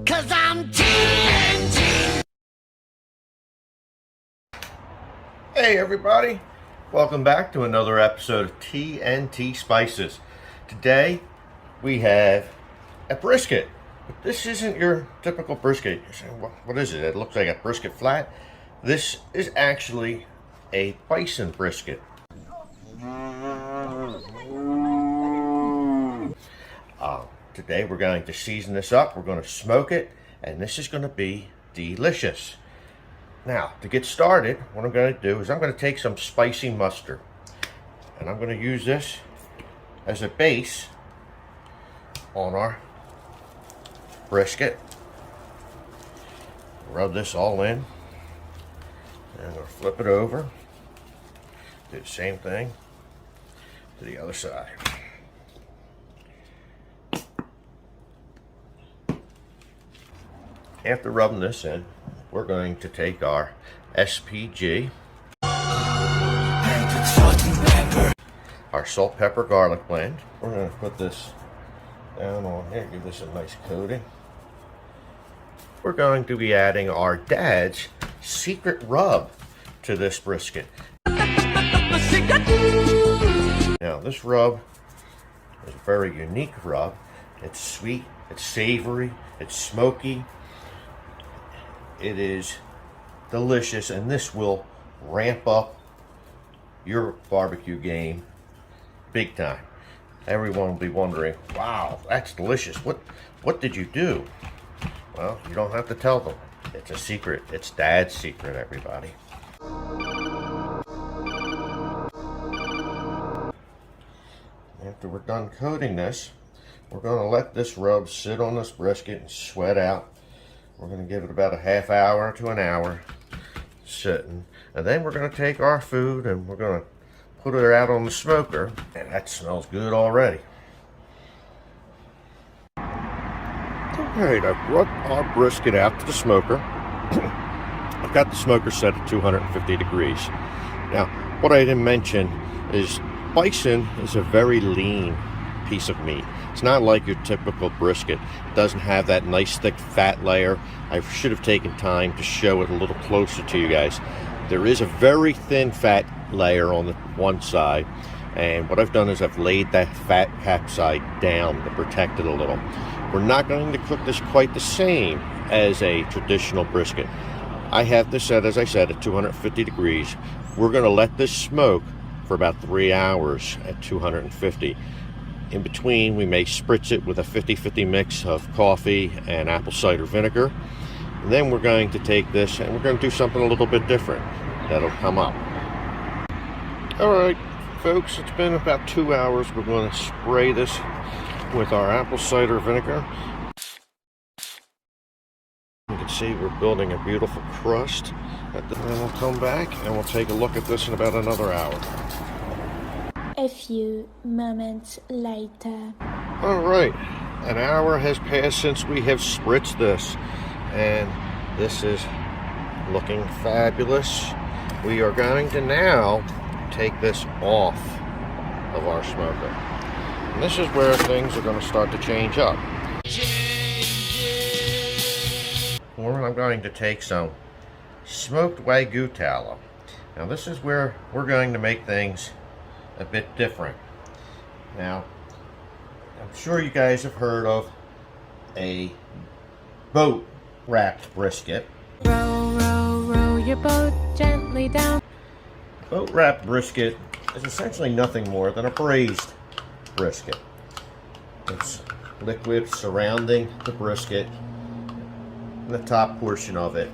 'cause I'm TNT. Hey everybody, welcome back to another episode of TNT Spices. Today we have a brisket. But this isn't your typical brisket. You're saying, what is it? It looks like a brisket flat. This is actually a bison brisket. Today we're going to season this up, we're going to smoke it, and this is going to be delicious. Now, to get started, what I'm going to do is I'm going to take some spicy mustard, and I'm going to use this as a base on our brisket. Rub this all in, and I'm going to flip it over. Do the same thing to the other side. After rubbing this in, we're going to take our SPG, our salt, pepper, garlic blend. We're going to put this down on here, give this a nice coating. We're going to be adding our dad's secret rub to this brisket. Now, this rub is a very unique rub. It's sweet, it's savory, it's smoky. It is delicious, and this will ramp up your barbecue game big time. Everyone will be wondering, wow, that's delicious. What did you do? Well, you don't have to tell them. It's a secret. It's Dad's secret, everybody. After we're done coating this, we're going to let this rub sit on this brisket and sweat out. We're going to give it about a half hour to an hour sitting. And then we're going to take our food and we're going to put it out on the smoker. And that smells good already. Alright, I've brought our brisket out to the smoker. I've got the smoker set at 250 degrees. Now, what I didn't mention is bison is a very lean piece of meat. It's not like your typical brisket. It doesn't have that nice thick fat layer. I should have taken time to show it a little closer to you guys. There is a very thin fat layer on the one side, and what I've done is I've laid that fat side down to protect it a little. We're not going to cook this quite the same as a traditional brisket. I have this set, as I said, at 250 degrees. We're going to let this smoke for about 3 hours at 250. In between, we may spritz it with a 50-50 mix of coffee and apple cider vinegar. And then we're going to take this and we're going to do something a little bit different that'll come up. Alright, folks, it's been about 2 hours. We're going to spray this with our apple cider vinegar. You can see we're building a beautiful crust. And then we'll come back and we'll take a look at this in about another hour. A few moments later. Alright, an hour has passed since we have spritzed this, and this is looking fabulous. We are going to now take this off of our smoker. And this is where things are going to start to change up. I'm going to take some smoked Wagyu tallow. Now this is where we're going to make things a bit different. Now, I'm sure you guys have heard of a boat wrapped brisket. Row, row, row your boat gently down. Boat wrapped brisket is essentially nothing more than a braised brisket. It's liquid surrounding the brisket, and the top portion of it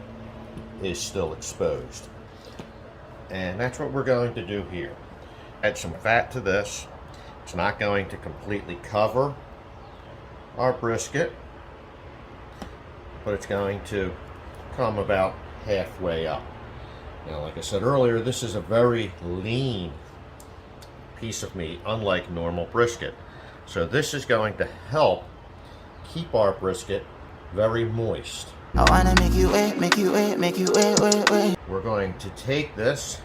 is still exposed. And that's what we're going to do here. Add some fat to this. It's not going to completely cover our brisket, but it's going to come about halfway up. Now, like I said earlier, this is a very lean piece of meat, unlike normal brisket. So this is going to help keep our brisket very moist. I wanna make you wait, make you wait, make you wait, wait, wait. We're going to take this,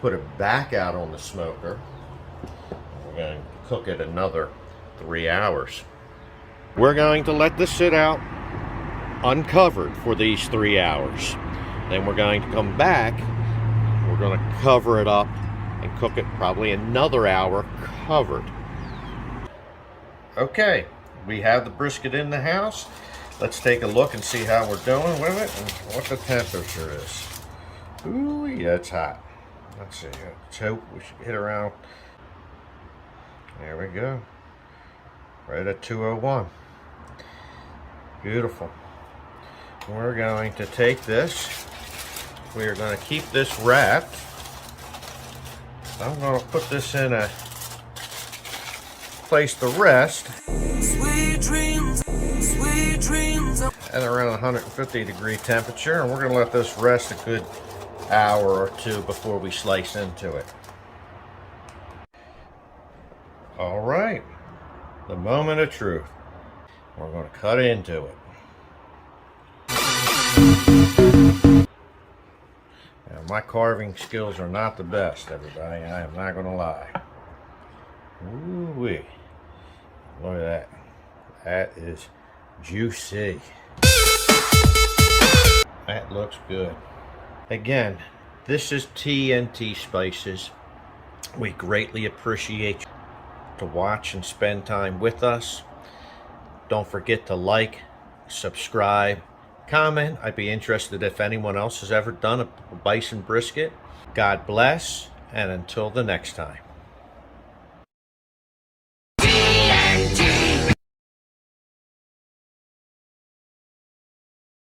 put it back out on the smoker. We're going to cook it another 3 hours. We're going to let this sit out uncovered for these 3 hours. Then we're going to come back. We're going to cover it up and cook it probably another hour covered. Okay, we have the brisket in the house. Let's take a look and see how we're doing with it and what the temperature is. Ooh, yeah, it's hot. Let's see. Let's hope we should hit around. There we go. Right at 201. Beautiful. We're going to take this. We are going to keep this wrapped. I'm going to put this in a place to rest. Sweet dreams At around 150 degree temperature, and we're going to let this rest a good hour or two before we slice into it. All right, the moment of truth. We're going to cut into it. Now, my carving skills are not the best, everybody. I am not going to lie. Ooh-wee. Look at that. That is juicy. That looks good. Again, this is Tntspices. We greatly appreciate you to watch and spend time with us. Don't forget to like, subscribe, comment. I'd be interested if anyone else has ever done a bison brisket. God bless, and until the next time.